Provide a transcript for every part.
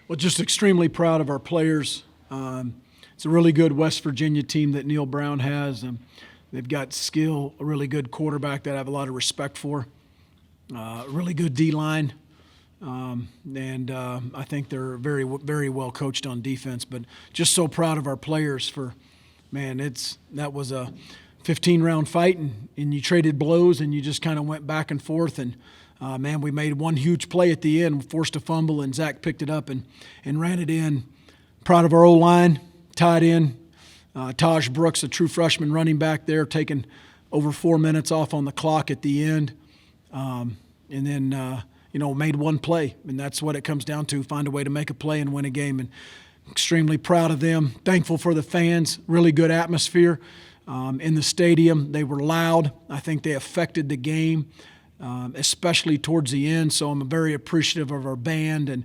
Well, just extremely proud of our players. It's a really good West Virginia team that Neil Brown has. They've got skill, a really good quarterback that I have a lot of respect for, really good D-line, and I think they're very, very well coached on defense. But just so proud of our players for, man, that was a 15-round fight, and you traded blows, and you just kind of went back and forth, and man, we made one huge play at the end, forced a fumble, and Zach picked it up and ran it in. Proud of our O-line, tied in. Taj Brooks, a true freshman running back there, taking over 4 minutes off on the clock at the end. And then, made one play. And that's what it comes down to, find a way to make a play and win a game. And extremely proud of them. Thankful for the fans. Really good atmosphere in the stadium. They were loud. I think they affected the game. Especially towards the end. So I'm very appreciative of our band and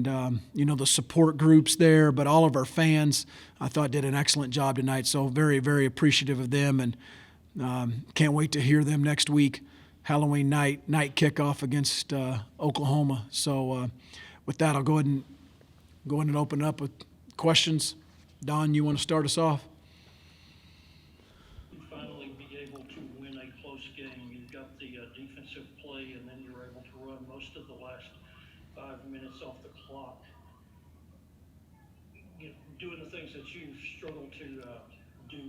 the support groups there, but all of our fans, I thought, did an excellent job tonight. So very, very appreciative of them, and can't wait to hear them next week, Halloween night kickoff against Oklahoma. So with that, I'll go ahead and open it up with questions. Don, you want to start us off? Finally be able to win a close game. You've got the defensive play, and then you're able to run most of the last 5 minutes off the clock. Doing the things that you've struggled to do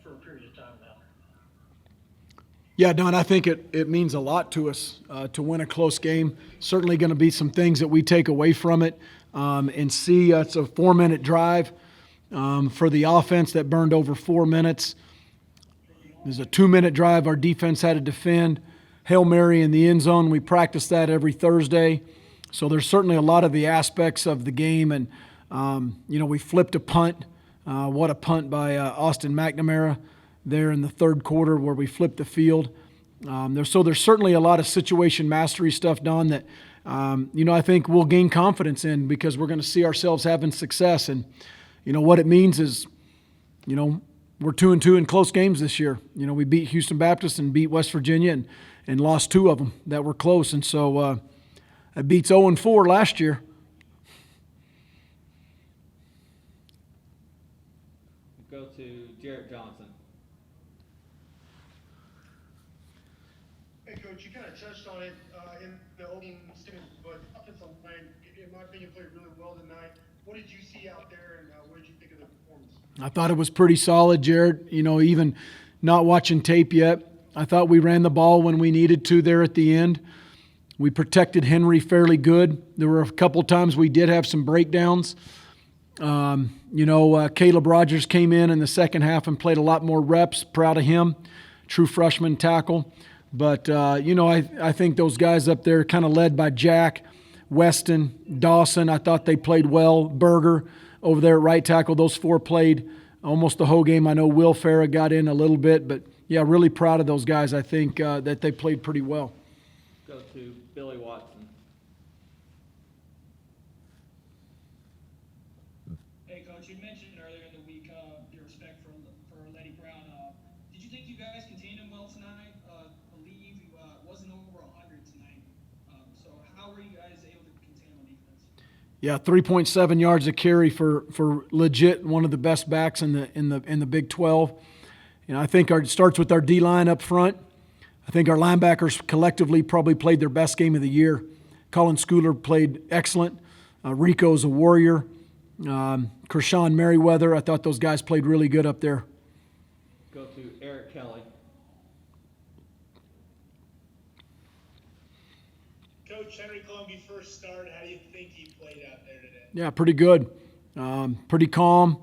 for a period of time now. Yeah, Don, I think it means a lot to us to win a close game. Certainly going to be some things that we take away from it and see. It's a 4-minute drive for the offense that burned over 4 minutes. There's a 2-minute drive our defense had to defend. Hail Mary in the end zone. We practice that every Thursday. So there's certainly a lot of the aspects of the game. And, we flipped a punt. What a punt by Austin McNamara there in the third quarter where we flipped the field. There's certainly a lot of situation mastery stuff, Don, that, I think we'll gain confidence in because we're going to see ourselves having success. And, what it means is, we're 2-2 in close games this year. We beat Houston Baptist and beat West Virginia and lost 2 of them that were close. And so it beats 0-4 last year. Go to Jarrett Johnson. Hey, Coach, you kind of touched on it in the opening statement, but offensive line, in my opinion, played really well tonight. What did you see out there, and what did you think of the performance? I thought it was pretty solid, Jarrett. Even not watching tape yet, I thought we ran the ball when we needed to there at the end. We protected Henry fairly good. There were a couple times we did have some breakdowns. Caleb Rogers came in the second half and played a lot more reps. Proud of him. True freshman tackle. But, I think those guys up there kind of led by Jack, Weston, Dawson. I thought they played well. Berger over there at right tackle. Those 4 played almost the whole game. I know Will Farah got in a little bit, but, yeah, really proud of those guys. I think that they played pretty well. Go to Billy Watson. Hey, Coach, you mentioned earlier in the week your respect for Letty Brown. Did you think you guys contained him well tonight? I believe it wasn't over 100 tonight. So how were you guys able to contain him on defense? Yeah, 3.7 yards a carry for legit one of the best backs in the Big 12. I think it starts with our D-line up front. I think our linebackers collectively probably played their best game of the year. Colin Schooler played excellent. Rico's a warrior. Kershawn Merriweather, I thought those guys played really good up there. Go to Eric Kelly. Coach, Henry Colombi's first start, how do you think he played out there today? Yeah, pretty good. Pretty calm,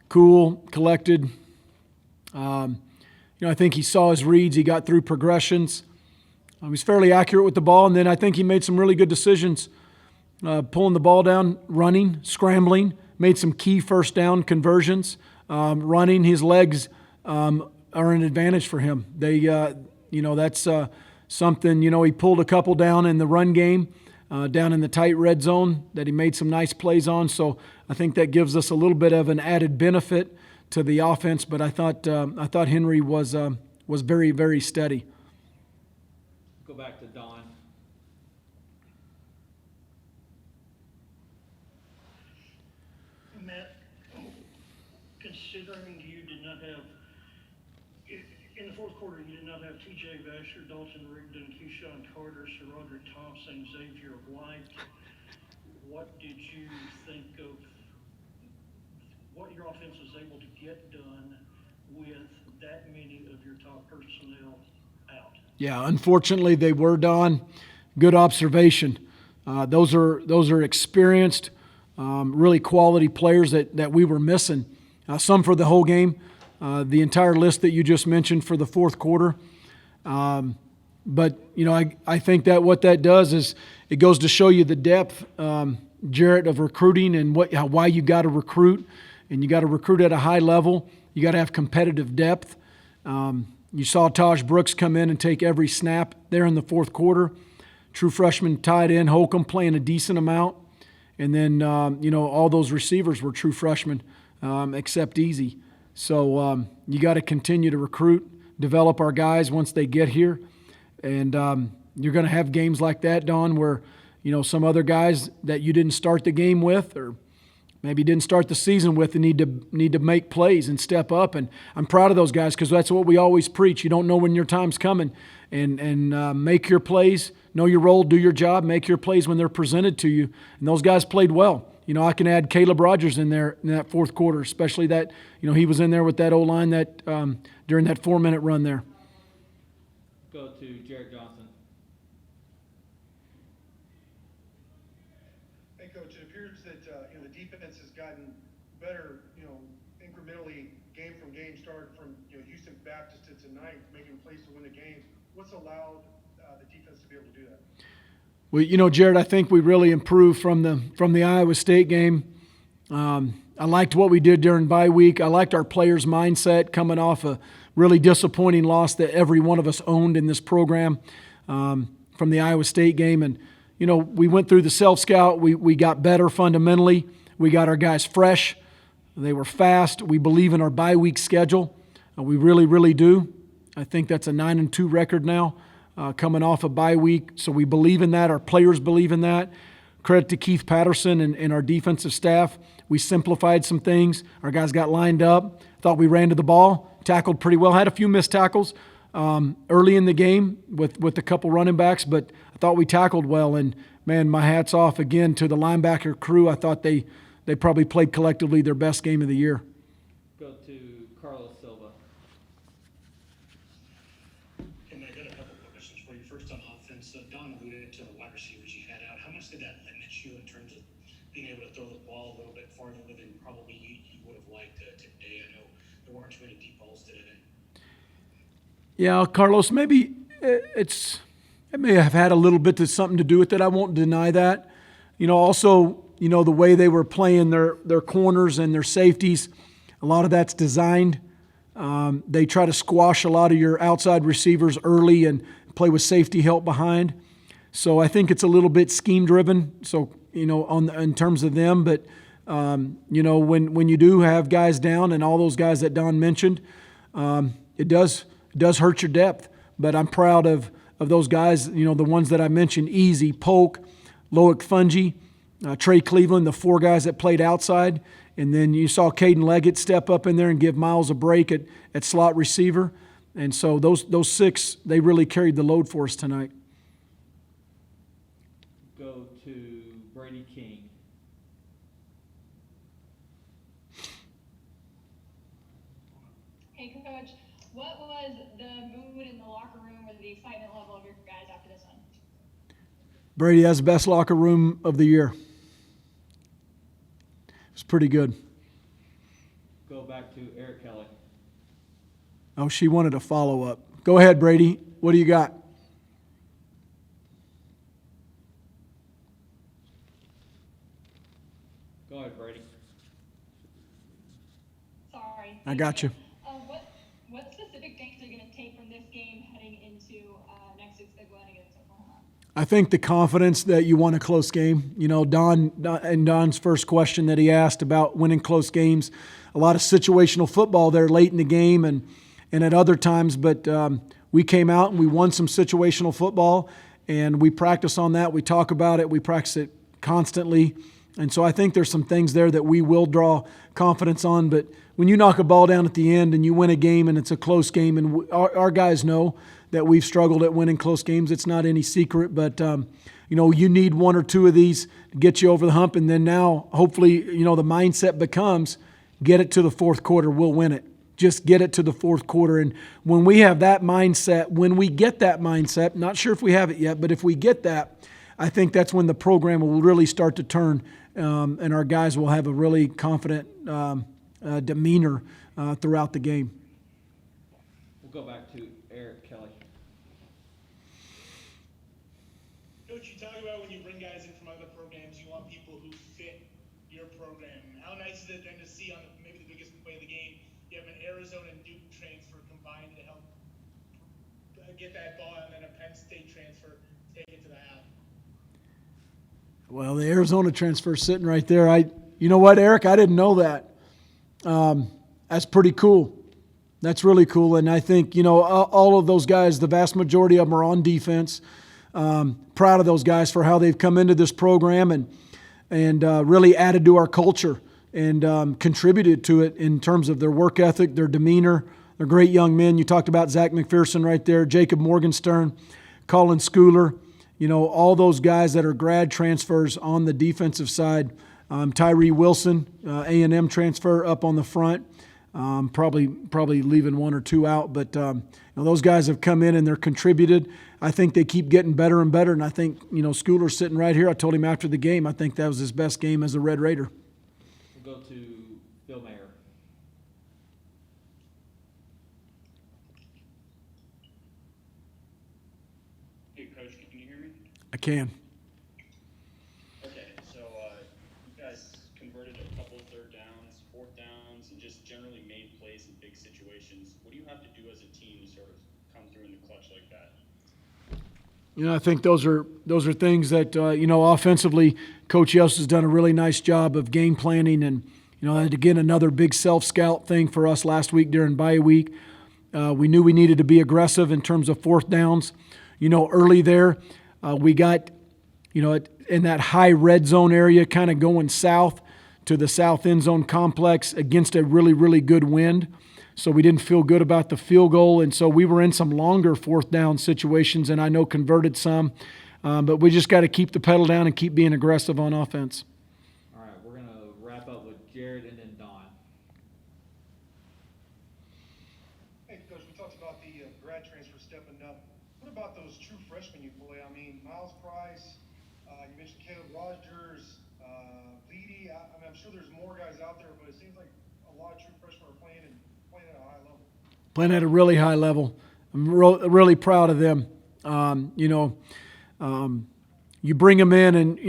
cool, collected. I think he saw his reads. He got through progressions. He was fairly accurate with the ball, and then I think he made some really good decisions, pulling the ball down, running, scrambling, made some key first down conversions, running. His legs are an advantage for him. That's something, he pulled a couple down in the run game, down in the tight red zone that he made some nice plays on. So I think that gives us a little bit of an added benefit to the offense, but I thought Henry was very, very steady. Go back to Don. considering you did not have, in the fourth quarter, you did not have T.J. Vasher, Dalton Rigdon, Keyshawn Carter, SirRoderick Thompson, Xavier White. What did you think of what your offense was able to get done with that many of your top personnel out? Yeah, unfortunately they were, Don. Good observation. Those are experienced, really quality players that we were missing. Some for the whole game, the entire list that you just mentioned for the fourth quarter. But I think that what that does is it goes to show you the depth, Jarrett, of recruiting and why you got to recruit, and you got to recruit at a high level. You got to have competitive depth. You saw Taj Brooks come in and take every snap there in the fourth quarter. True freshman tight end Holcomb playing a decent amount, and then all those receivers were true freshmen, except Easy. So you got to continue to recruit, develop our guys once they get here, and you're going to have games like that, Don, where some other guys that you didn't start the game with, or maybe didn't start the season with, and need to make plays and step up. And I'm proud of those guys because that's what we always preach. You don't know when your time's coming, and make your plays, know your role, do your job, make your plays when they're presented to you. And those guys played well. I can add Caleb Rogers in there in that fourth quarter, especially that he was in there with that O-line that during that 4-minute run there. Go to Jarrett Johnson. Hey, Coach, it appears that the defense has gotten better, incrementally, game from game, started from Houston Baptist to tonight, making plays to win the games. What's allowed the defense to be able to do that? Well, Jarrett, I think we really improved from the Iowa State game. I liked what we did during bye week. I liked our players' mindset coming off a really disappointing loss that every one of us owned in this program from the Iowa State game. And, we went through the self-scout. We got better fundamentally. We got our guys fresh. They were fast. We believe in our bye week schedule. We really, really do. I think that's a 9-2 record now. Coming off a bye week. So we believe in that. Our players believe in that. Credit to Keith Patterson and our defensive staff. We simplified some things. Our guys got lined up. Thought we ran to the ball, tackled pretty well. Had a few missed tackles early in the game with a couple running backs, but I thought we tackled well. And, man, my hat's off again to the linebacker crew. I thought they probably played collectively their best game of the year. Go to Carlos Silva. And I got a couple of questions for you. First on offense, Don alluded to the wide receivers you had out. How much did that limit you in terms of being able to throw the ball a little bit farther than probably you would have liked today? I know there weren't too many deep balls today. Yeah, Carlos, maybe it may have had a little bit of something to do with it. I won't deny that. Also, the way they were playing their corners and their safeties, a lot of that's designed. They try to squash a lot of your outside receivers early and play with safety help behind. So I think it's a little bit scheme-driven. So in terms of them, but when you do have guys down and all those guys that Don mentioned, it does hurt your depth. But I'm proud of those guys. The ones that I mentioned: Easy, Polk, Loic Fungi, Trey Cleveland, the 4 guys that played outside. And then you saw Caden Leggett step up in there and give Miles a break at slot receiver. And so those 6, they really carried the load for us tonight. Go to Brady King. Hey, Coach, what was the mood in the locker room or the excitement level of your guys after this one? Brady has the best locker room of the year. It's pretty good. Go back to Eric Kelly. Oh, she wanted a follow-up. Go ahead, Brady. What do you got? Go ahead, Brady. Sorry. I got you. What specific things are you going to take from this game heading into next week's big win against Oklahoma? I think the confidence that you won a close game. Don's first question that he asked about winning close games, a lot of situational football there late in the game and at other times, but we came out and we won some situational football, and we practice on that. We talk about it. We practice it constantly, And so I think there's some things there that we will draw confidence on. But when you knock a ball down at the end and you win a game and it's a close game, and our guys know that we've struggled at winning close games, it's not any secret. But, you need one or two of these to get you over the hump. And then now, hopefully, the mindset becomes get it to the fourth quarter, we'll win it. Just get it to the fourth quarter. And when we have that mindset, when we get that mindset, not sure if we have it yet, but if we get that, I think that's when the program will really start to turn, and our guys will have a really confident demeanor throughout the game. We'll go back to Eric Kelly. Coach, you talk about when you bring guys in from other programs, you want people who fit your program. How nice is it then to see on maybe the biggest play of the game, you have an Arizona and Duke transfer combined to help get that ball, and then a Penn State transfer take it to the half? Well, the Arizona transfer sitting right there. You know what, Eric? I didn't know that. That's pretty cool. That's really cool. And I think, all of those guys, the vast majority of them are on defense. Proud of those guys for how they've come into this program and really added to our culture and contributed to it in terms of their work ethic, their demeanor. They're great young men. You talked about Zach McPherson right there, Jacob Morgenstern, Colin Schooler. All those guys that are grad transfers on the defensive side. Tyree Wilson, A&M transfer up on the front. Probably leaving one or two out, but those guys have come in and they're contributed. I think they keep getting better and better, and I think Schooler's sitting right here. I told him after the game, I think that was his best game as a Red Raider. We'll go to Bill Mayer. Hey, Coach, can you hear me? I can. Okay, so you guys converted a couple third downs, fourth downs, and just generally made plays in big situations. What do you have to do as a team to sort of come through in the clutch like that? I think those are things that offensively, Coach Yost has done a really nice job of game planning, and again another big self-scout thing for us last week during bye week. We knew we needed to be aggressive in terms of fourth downs. Early there, we got in that high red zone area, kind of going south to the south end zone complex against a really, really good wind. So we didn't feel good about the field goal, and so we were in some longer fourth down situations, and I know converted some. But we just got to keep the pedal down and keep being aggressive on offense. All right, we're going to wrap up with Jarrett and then Don. Hey, Coach, we talked about the grad transfer stepping up. What about those true freshmen you play? I mean, Miles Price, you mentioned Caleb Rogers, Leedy. I'm sure there's more guys out there, but it seems like a lot of true freshmen are playing at a high level. Playing at a really high level. I'm really proud of them. You bring them in, and,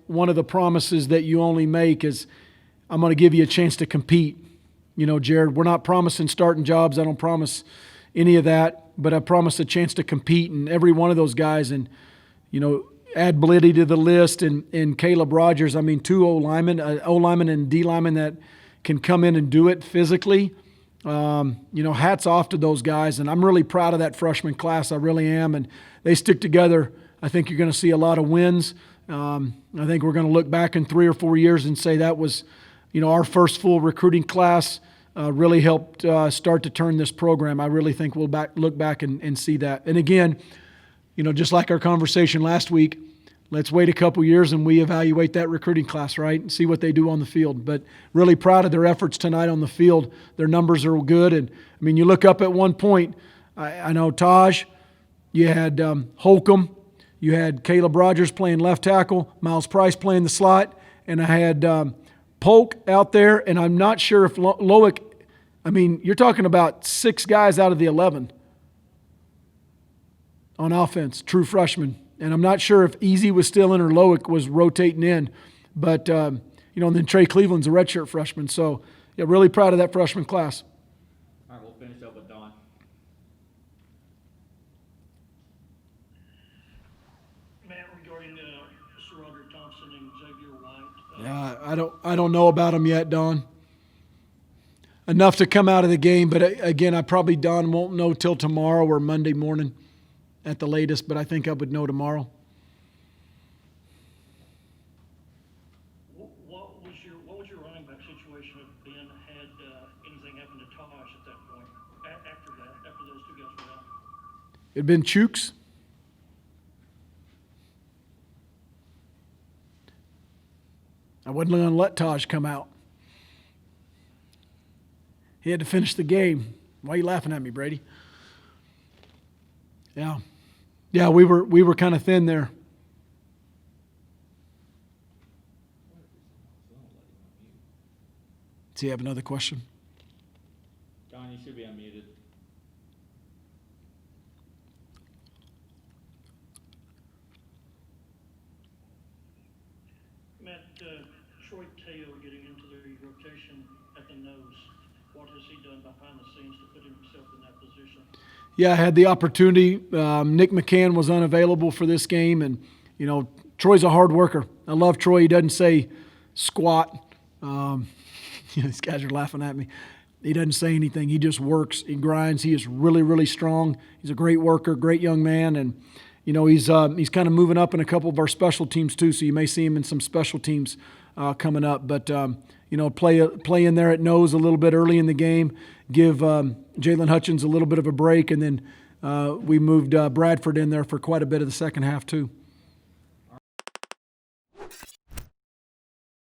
one of the promises that you only make is I'm going to give you a chance to compete. Jared, we're not promising starting jobs. I don't promise any of that, but I promise a chance to compete. And every one of those guys, and, add Blitty to the list and Caleb Rogers. I mean, two O-linemen and D-linemen that can come in and do it physically. Hats off to those guys, and I'm really proud of that freshman class. I really am, and they stick together. I think you're going to see a lot of wins. I think we're going to look back in 3 or 4 years and say that was, our first full recruiting class really helped start to turn this program. I really think we'll look back and see that. And again, just like our conversation last week, let's wait a couple years and we evaluate that recruiting class, right, and see what they do on the field. But really proud of their efforts tonight on the field. Their numbers are good. And, you look up at one point, I know Taj, you had Holcomb, you had Caleb Rogers playing left tackle, Miles Price playing the slot, and I had Polk out there, and I'm not sure if Loic, you're talking about 6 guys out of the 11 on offense, true freshmen. And I'm not sure if Easy was still in or Loic was rotating in. But, and then Trey Cleveland's a redshirt freshman. So, yeah, really proud of that freshman class. All right, we'll finish up with Don. Matt, regarding SaRodorick Thompson and Xavier White. Yeah, I don't know about them yet, Don. Enough to come out of the game, but again, Don won't know till tomorrow or Monday morning at the latest, but I think I would know tomorrow. What was your running back situation have been had anything happened to Taj at that point? After those two guys were out. It'd been Chooks. I wasn't going to let Taj come out. He had to finish the game. Why are you laughing at me, Brady? Yeah. Yeah, we were kind of thin there. Does he have another question? Don, you should be unmuted. Matt, Troy Teo getting into the rotation at the nose. What has he done behind the scenes to put himself in that position? Yeah, I had the opportunity. Nick McCann was unavailable for this game, and Troy's a hard worker. I love Troy. He doesn't say squat. These guys are laughing at me. He doesn't say anything. He just works. He grinds. He is really, really strong. He's a great worker, great young man, and he's kind of moving up in a couple of our special teams too. So you may see him in some special teams coming up. But play in there at nose a little bit early in the game. Give Jalen Hutchins a little bit of a break, and then we moved Bradford in there for quite a bit of the second half too.